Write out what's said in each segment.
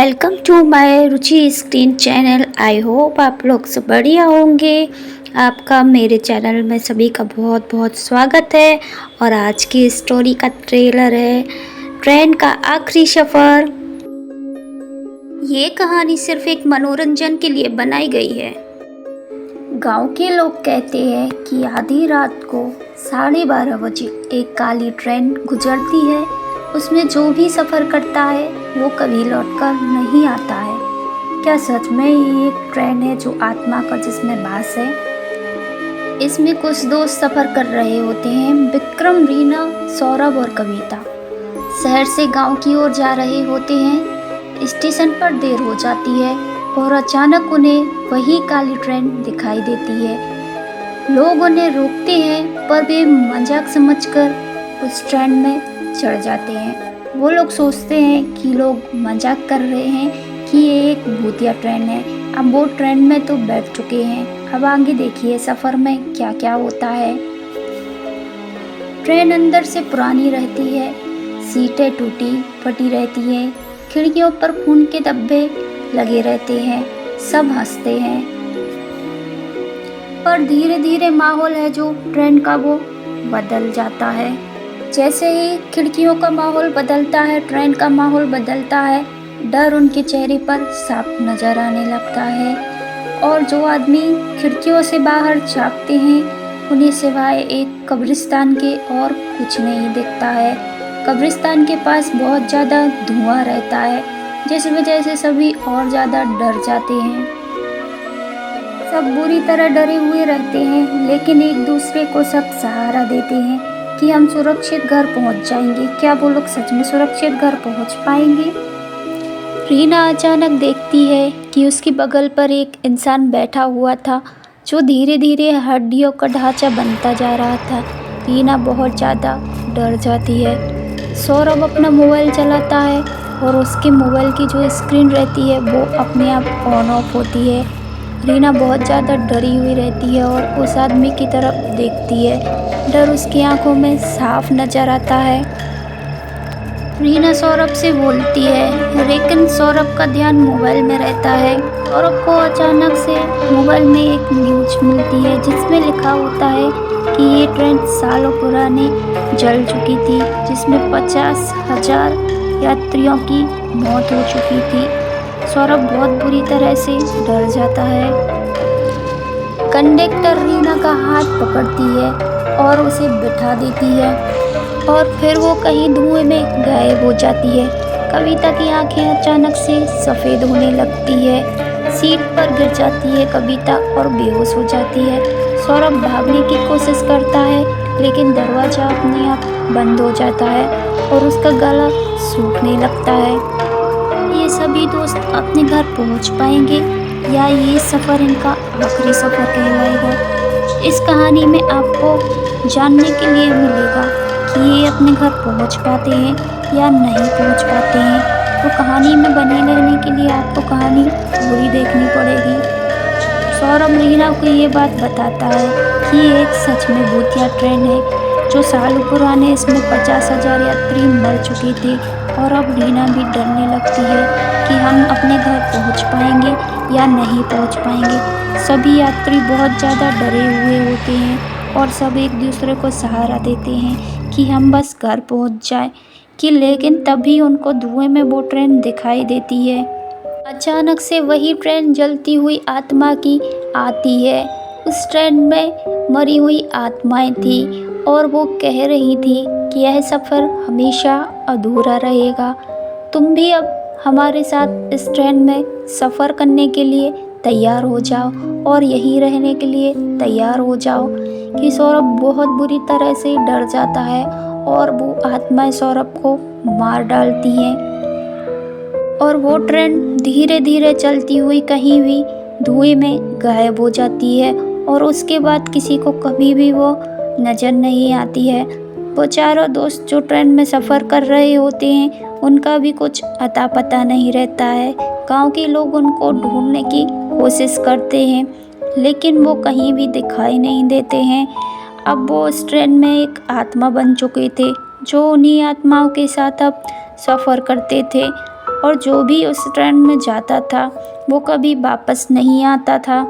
Welcome to my Ruchi screen channel. I hope आप लोग सब बढ़िया होंगे। आपका मेरे चैनल में सभी का बहुत बहुत स्वागत है। और आज की स्टोरी का ट्रेलर है ट्रेन का आखिरी सफ़र। ये कहानी सिर्फ एक मनोरंजन के लिए बनाई गई है। गांव के लोग कहते हैं कि आधी रात को 12:30 बजे एक काली ट्रेन गुजरती है। उसमें जो भी सफ़र करता है वो कभी लौटकर नहीं आता है। क्या सच में ये एक ट्रेन है जो आत्मा का जिसमें वास है? इसमें कुछ दोस्त सफ़र कर रहे होते हैं, विक्रम, रीना, सौरभ और कविता। शहर से गांव की ओर जा रहे होते हैं। स्टेशन पर देर हो जाती है और अचानक उन्हें वही काली ट्रेन दिखाई देती है। लोग उन्हें रोकते हैं पर वे मजाक समझकर उस ट्रेन में चढ़ जाते हैं। वो लोग सोचते हैं कि लोग मजाक कर रहे हैं कि ये एक भूतिया ट्रेन है। अब वो ट्रेन में तो बैठ चुके हैं। अब आगे देखिए सफ़र में क्या क्या होता है। ट्रेन अंदर से पुरानी रहती है, सीटें टूटी फटी रहती हैं, खिड़कियों पर खून के धब्बे लगे रहते हैं। सब हंसते हैं पर धीरे धीरे माहौल है जो ट्रेन का वो बदल जाता है। जैसे ही खिड़कियों का माहौल बदलता है, ट्रेन का माहौल बदलता है, डर उनके चेहरे पर साफ नजर आने लगता है। और जो आदमी खिड़कियों से बाहर झांकते हैं उन्हें सिवाय एक कब्रिस्तान के और कुछ नहीं दिखता है। कब्रिस्तान के पास बहुत ज़्यादा धुआं रहता है जिस वजह से सभी और ज़्यादा डर जाते हैं। सब बुरी तरह डरे हुए रहते हैं लेकिन एक दूसरे को सब सहारा देते हैं कि हम सुरक्षित घर पहुंच जाएंगे। क्या वो लोग सच में सुरक्षित घर पहुंच पाएंगे? रीना अचानक देखती है कि उसके बगल पर एक इंसान बैठा हुआ था जो धीरे धीरे हड्डियों का ढांचा बनता जा रहा था। रीना बहुत ज़्यादा डर जाती है। सौरभ अपना मोबाइल चलाता है और उसके मोबाइल की जो स्क्रीन रहती है वो अपने आप ऑन ऑफ होती है। रीना बहुत ज़्यादा डरी हुई रहती है और उस आदमी की तरफ देखती है। डर उसकी आंखों में साफ नजर आता है। रीना सौरभ से बोलती है लेकिन सौरभ का ध्यान मोबाइल में रहता है। सौरभ को अचानक से मोबाइल में एक न्यूज मिलती है जिसमें लिखा होता है कि ये ट्रेन सालों पुरानी जल चुकी थी जिसमें 50,000 यात्रियों की मौत हो चुकी थी। सौरभ बहुत बुरी तरह से डर जाता है। कंडक्टर रीना का हाथ पकड़ती है और उसे बिठा देती है और फिर वो कहीं धुएं में गायब हो जाती है। कविता की आंखें अचानक से सफ़ेद होने लगती है। सीट पर गिर जाती है कविता और बेहोश हो जाती है। सौरभ भागने की कोशिश करता है लेकिन दरवाज़ा अपने आप बंद हो जाता है और उसका गला सूखने लगता है। ये सभी दोस्त अपने घर पहुंच पाएंगे या ये सफ़र इनका आखिरी सफ़र कहलाएगा? इस कहानी में आपको जानने के लिए मिलेगा कि ये अपने घर पहुंच पाते हैं या नहीं पहुंच पाते हैं। तो कहानी में बने रहने के लिए आपको कहानी पूरी देखनी पड़ेगी। सौरभ रीना को ये बात बताता है कि ये एक सच में भूतिया ट्रेन है जो सालों पुराने, इसमें 50,000 यात्री मर चुके थे। और अब रीना भी डरने लगती है कि हम अपने घर पहुंच पाएंगे या नहीं पहुंच पाएंगे। सभी यात्री बहुत ज़्यादा डरे हुए होते हैं और सब एक दूसरे को सहारा देते हैं कि हम बस घर पहुंच जाए कि लेकिन तभी उनको धुएं में वो ट्रेन दिखाई देती है। अचानक से वही ट्रेन जलती हुई आत्मा की आती है। उस ट्रेन में मरी हुई आत्माएं थी और वो कह रही थी कि यह सफ़र हमेशा अधूरा रहेगा। तुम भी अब हमारे साथ इस ट्रेन में सफ़र करने के लिए तैयार हो जाओ और यहीं रहने के लिए तैयार हो जाओ। कि सौरभ बहुत बुरी तरह से डर जाता है और वो आत्माएं सौरभ को मार डालती हैं और वो ट्रेन धीरे धीरे चलती हुई कहीं भी धुएं में गायब हो जाती है और उसके बाद किसी को कभी भी वो नज़र नहीं आती है। वो चारों दोस्त जो ट्रेन में सफ़र कर रहे होते हैं उनका भी कुछ अता पता नहीं रहता है। गांव के लोग उनको ढूंढने की कोशिश करते हैं लेकिन वो कहीं भी दिखाई नहीं देते हैं। अब वो उस ट्रेन में एक आत्मा बन चुके थे जो उन्हीं आत्माओं के साथ अब सफ़र करते थे और जो भी उस ट्रेन में जाता था वो कभी वापस नहीं आता था।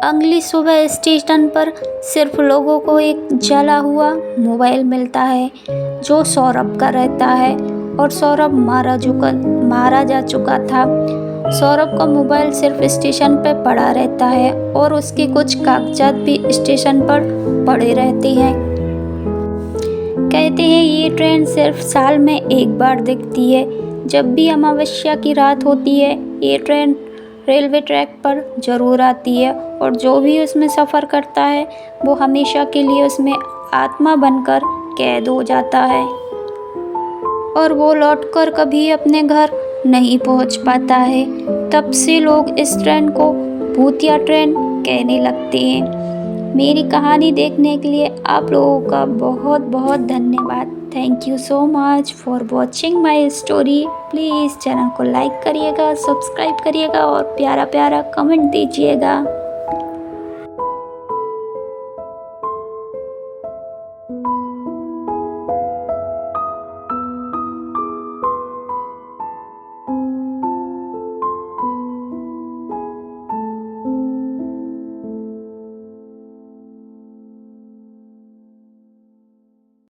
अगली सुबह स्टेशन पर सिर्फ लोगों को एक जला हुआ मोबाइल मिलता है जो सौरभ का रहता है, और सौरभ मारा जा चुका था। सौरभ का मोबाइल सिर्फ स्टेशन पर पड़ा रहता है और उसके कुछ कागजात भी स्टेशन पर पड़े रहते हैं। कहते हैं ये ट्रेन सिर्फ साल में एक बार दिखती है। जब भी अमावस्या की रात होती है ये ट्रेन रेलवे ट्रैक पर ज़रूर आती है, और जो भी उसमें सफ़र करता है वो हमेशा के लिए उसमें आत्मा बनकर कैद हो जाता है और वो लौटकर कभी अपने घर नहीं पहुंच पाता है। तब से लोग इस ट्रेन को भूतिया ट्रेन कहने लगते हैं। मेरी कहानी देखने के लिए आप लोगों का बहुत बहुत धन्यवाद। Thank you so much for watching my story. Please channel को लाइक करिएगा, सब्सक्राइब करिएगा और प्यारा प्यारा कमेंट दीजिएगा।